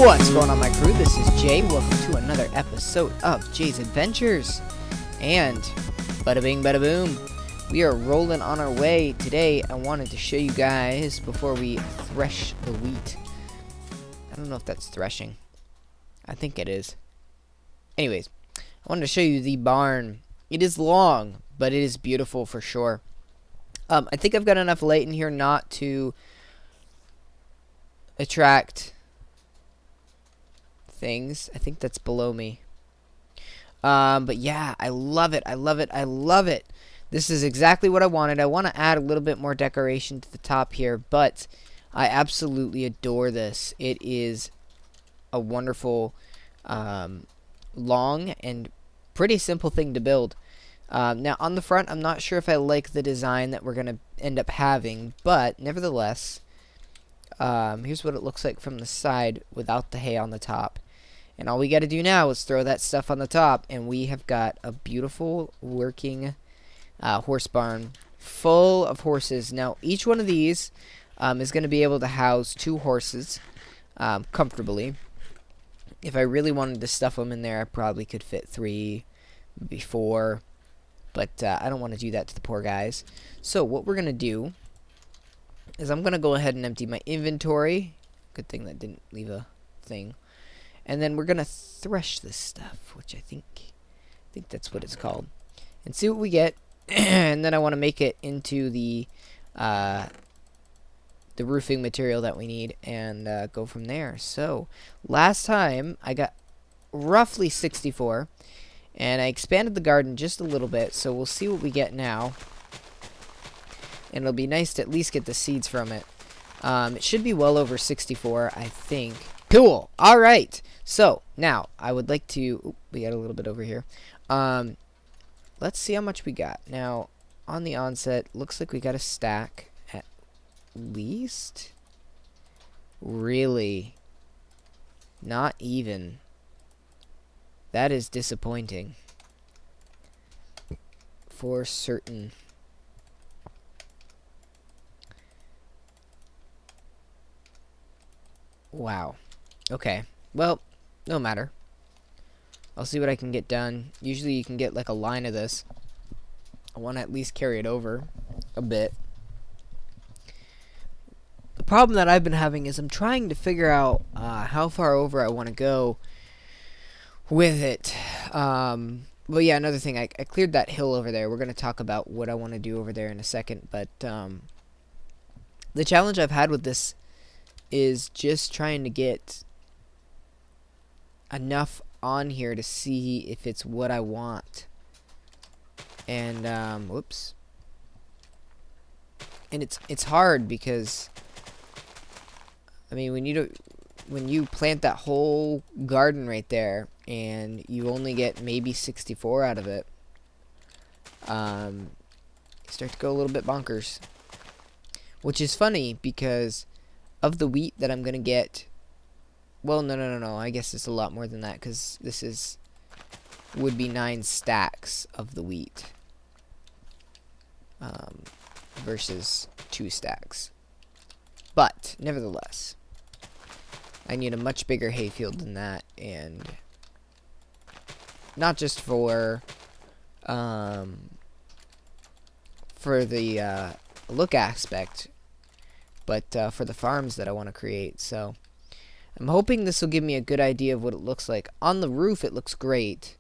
What's going on, my crew? This is Jay. Welcome to another episode of Jay's Adventures. And bada bing, bada boom. We are rolling on our way. Today, I wanted to show you guys before we thresh the wheat. I don't know if that's threshing. I think it is. Anyways, I wanted to show you the barn. It is long, but it is beautiful for sure. I think I've got enough light in here not to attract things. I think that's below me. But yeah, I love it. I love it. I love it. This is exactly what I wanted. I want to add a little bit more decoration to the top here, but I absolutely adore this. It is a wonderful, long and pretty simple thing to build. Now on the front, I'm not sure if I like the design that we're going to end up having, but nevertheless, here's what it looks like from the side without the hay on the top. And all we got to do now is throw that stuff on the top, and we have got a beautiful working horse barn full of horses. Now, each one of these is going to be able to house 2 horses comfortably. If I really wanted to stuff them in there, I probably could fit 3, maybe 4. But I don't want to do that to the poor guys. So what we're going to do is I'm going to go ahead and empty my inventory. Good thing that didn't leave a thing. And then we're going to thresh this stuff, which I think that's what it's called. And see what we get. And then I want to make it into the roofing material that we need and go from there. So last time I got roughly 64. And I expanded the garden just a little bit, so we'll see what we get now. And it'll be nice to at least get the seeds from it. It should be well over 64, I think. Cool. All right. So now I would like to. Ooh, we got a little bit over here. Let's see how much we got. Now on the onset, looks like we got a stack at least. Really, not even. That is disappointing. For certain. Wow. Okay. Well, no matter. I'll see what I can get done. Usually you can get like a line of this. I want to at least carry it over a bit. The problem that I've been having is I'm trying to figure out how far over I want to go with it. Well, yeah, another thing, I cleared that hill over there. We're going to talk about what I want to do over there in a second, but the challenge I've had with this is just trying to get enough on here to see if it's what I want. And whoops. And it's hard because I mean, when you plant that whole garden right there and you only get maybe 64 out of it, you start to go a little bit bonkers. Which is funny because of the wheat that I'm going to get, well, no, I guess it's a lot more than that because this would be 9 stacks of the wheat versus 2 stacks. But, nevertheless, I need a much bigger hayfield than that, and not just for the look aspect, but for the farms that I want to create. So I'm hoping this will give me a good idea of what it looks like. On the roof it looks great,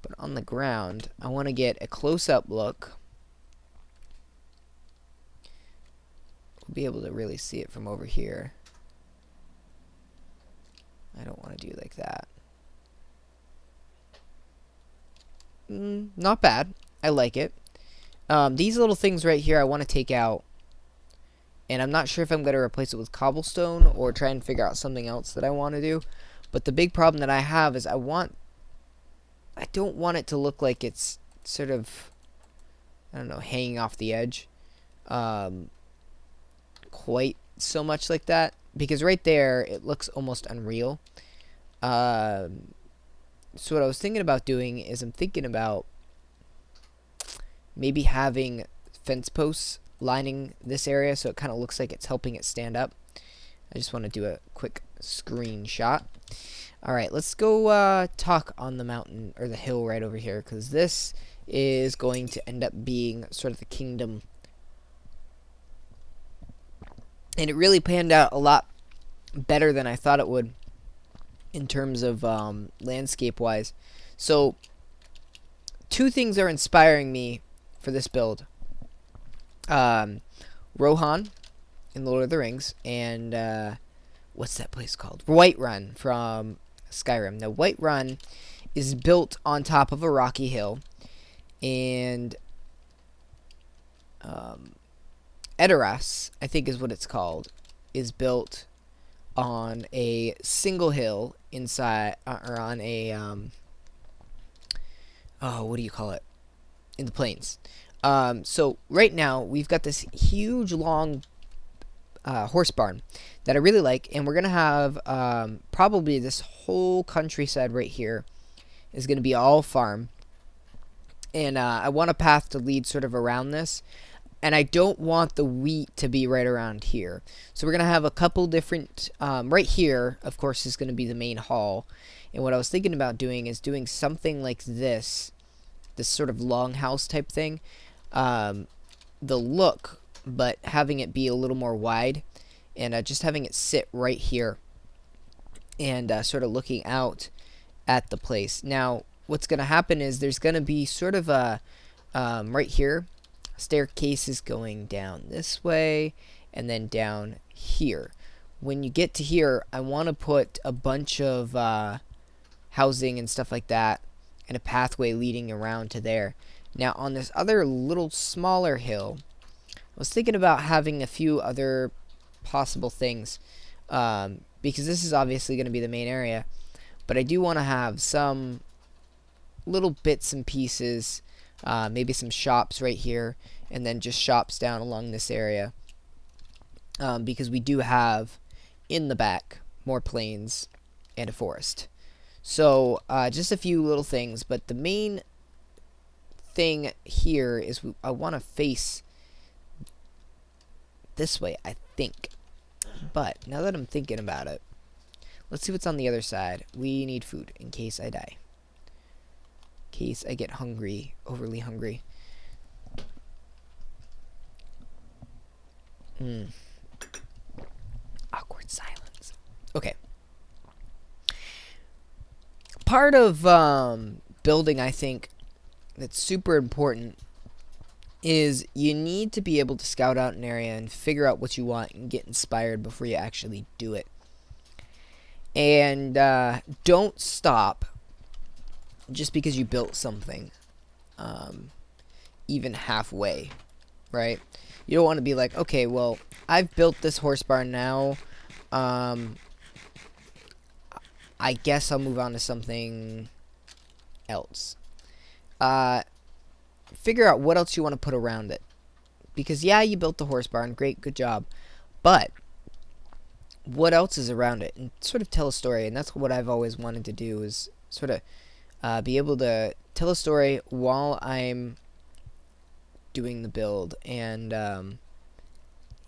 but on the ground I want to get a close-up look. We'll be able to really see it from over here. I don't want to do like that. Not bad. I like it. These little things right here I want to take out. And I'm not sure if I'm going to replace it with cobblestone or try and figure out something else that I want to do. But the big problem that I have is I don't want it to look like it's sort of, I don't know, hanging off the edge. Quite so much like that. Because right there, it looks almost unreal. So what I was thinking about doing is I'm thinking about maybe having fence posts lining this area so it kind of looks like it's helping it stand up. I just want to do a quick Screenshot. Alright, let's go talk on the mountain, or the hill right over here, because this is going to end up being sort of the kingdom. And it really panned out a lot better than I thought it would in terms of landscape-wise. So, two things are inspiring me for this build. Rohan in Lord of the Rings, and what's that place called? Whiterun from Skyrim. Now, Whiterun is built on top of a rocky hill, and Edoras, I think is what it's called, is built on a single hill inside, or on a, what do you call it? In the plains. So right now we've got this huge long horse barn that I really like, and we're gonna have probably this whole countryside right here is gonna be all farm, and I want a path to lead sort of around this, and I don't want the wheat to be right around here. So we're gonna have a couple different right here, of course, is gonna be the main hall, and what I was thinking about doing is doing something like this sort of longhouse type thing, the look, but having it be a little more wide, and just having it sit right here, and sort of looking out at the place. Now, what's going to happen is there's going to be sort of a, right here, staircase is going down this way, and then down here. When you get to here, I want to put a bunch of housing and stuff like that, and a pathway leading around to there. Now, on this other little smaller hill, I was thinking about having a few other possible things, because this is obviously going to be the main area, but I do want to have some little bits and pieces, maybe some shops right here, and then just shops down along this area, because we do have in the back more plains and a forest. So just a few little things, but the main thing here is I want to face this way, I think. But now that I'm thinking about it, let's see what's on the other side. We need food in case I die, in case I get hungry, overly hungry. Awkward silence. Okay. Part of building, I think, that's super important is you need to be able to scout out an area and figure out what you want and get inspired before you actually do it. And don't stop just because you built something even halfway, right? You don't want to be like, okay, well, I've built this horse barn now. I guess I'll move on to something else. Figure out what else you want to put around it. Because, yeah, you built the horse barn. Great, good job. But what else is around it? And sort of tell a story. And that's what I've always wanted to do, is sort of be able to tell a story while I'm doing the build. And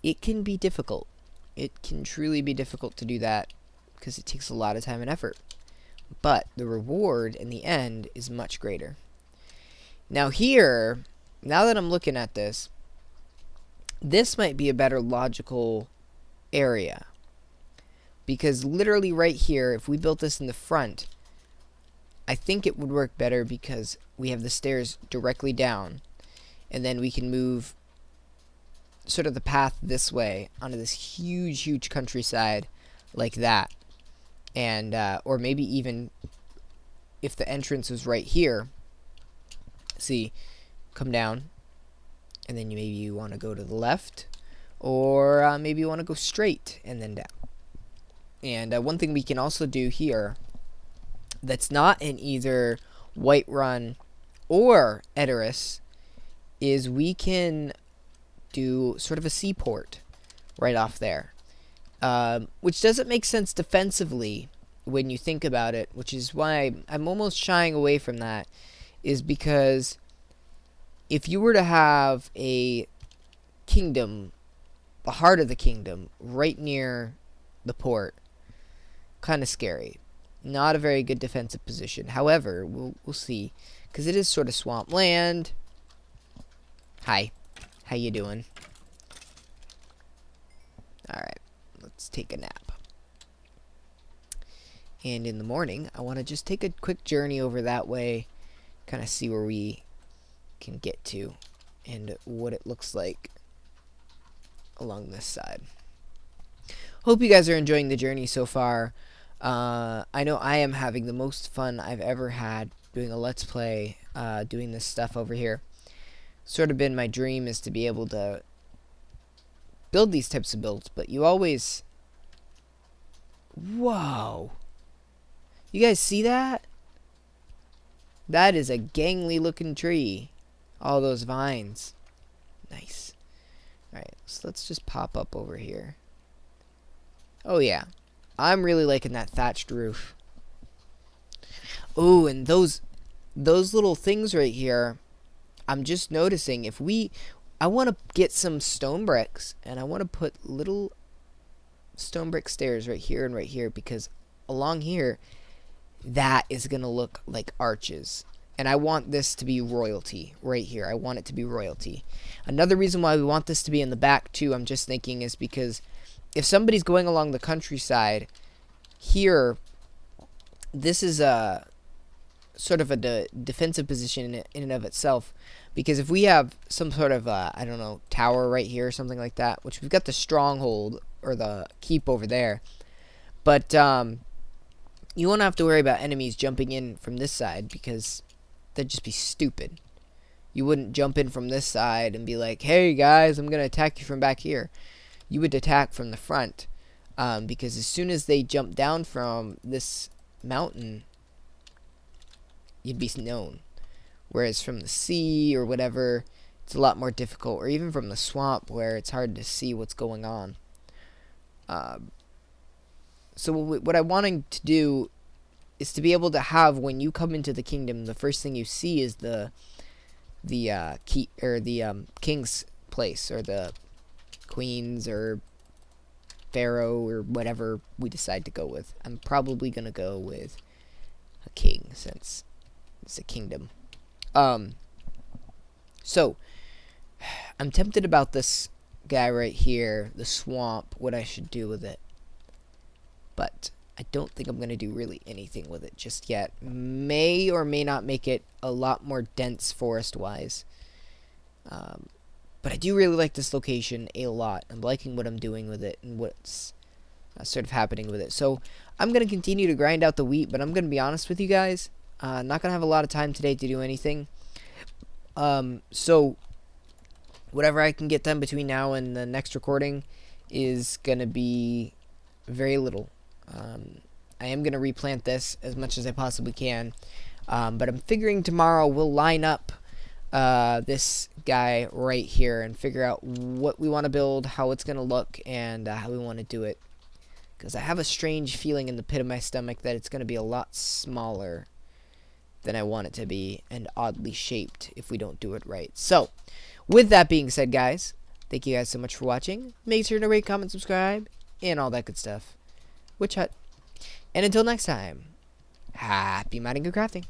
it can be difficult. It can truly be difficult to do that, because it takes a lot of time and effort. But the reward in the end is much greater. Now here, now that I'm looking at this, this might be a better logical area. Because literally right here, if we built this in the front, I think it would work better because we have the stairs directly down. And then we can move sort of the path this way onto this huge, huge countryside like that. And, or maybe even if the entrance was right here, see, come down, and then maybe you want to go to the left, or maybe you want to go straight and then down. And one thing we can also do here that's not in either Whiterun or Edoras is we can do sort of a seaport right off there. Which doesn't make sense defensively when you think about it, which is why I'm almost shying away from that, is because if you were to have a kingdom, the heart of the kingdom, right near the port, kind of scary. Not a very good defensive position. However, we'll see, because it is sort of swamp land. Hi, how you doing? All right, let's take a nap. And in the morning, I want to just take a quick journey over that way, kind of see where we can get to and what it looks like along this side. Hope you guys are enjoying the journey so far. I know I am having the most fun I've ever had doing a Let's Play, doing this stuff over here. Sort of been my dream is to be able to build these types of builds, but you always... Whoa! You guys see that? That is a gangly looking tree. All those vines. Nice. Alright, so let's just pop up over here. Oh yeah. I'm really liking that thatched roof. Oh, and those little things right here, I'm just noticing I want to get some stone bricks, and I want to put little stone brick stairs right here, because along here, that is going to look like arches. And I want this to be royalty right here. I want it to be royalty. Another reason why we want this to be in the back too, I'm just thinking, is because if somebody's going along the countryside here, this is a sort of a defensive position in and of itself, because if we have some sort of I don't know, tower right here or something like that, which we've got the stronghold or the keep over there, but you won't have to worry about enemies jumping in from this side, because that'd just be stupid. You wouldn't jump in from this side and be like, hey guys, I'm gonna attack you from back here. You would attack from the front, because as soon as they jump down from this mountain, you'd be known. Whereas from the sea or whatever, it's a lot more difficult, or even from the swamp where it's hard to see what's going on. So what I'm wanting to do is to be able to have, when you come into the kingdom, the first thing you see is the key, or the king's place, or the queen's or pharaoh, or whatever we decide to go with. I'm probably gonna go with a king, since it's a kingdom. So I'm tempted about this guy right here, the swamp, what I should do with it, but I don't think I'm gonna do really anything with it just yet. May or may not make it a lot more dense forest wise. But I do really like this location a lot. I'm liking what I'm doing with it and what's sort of happening with it. So I'm going to continue to grind out the wheat, but I'm going to be honest with you guys. I'm not going to have a lot of time today to do anything. So whatever I can get done between now and the next recording is going to be very little. I am going to replant this as much as I possibly can. But I'm figuring tomorrow we'll line up this guy right here and figure out what we want to build, how it's going to look, and how we want to do it. Because I have a strange feeling in the pit of my stomach that it's going to be a lot smaller than I want it to be, and oddly shaped if we don't do it right. So, with that being said, guys, thank you guys so much for watching. Make sure to rate, comment, subscribe, and all that good stuff. Witch Hut. And until next time, happy mining and crafting.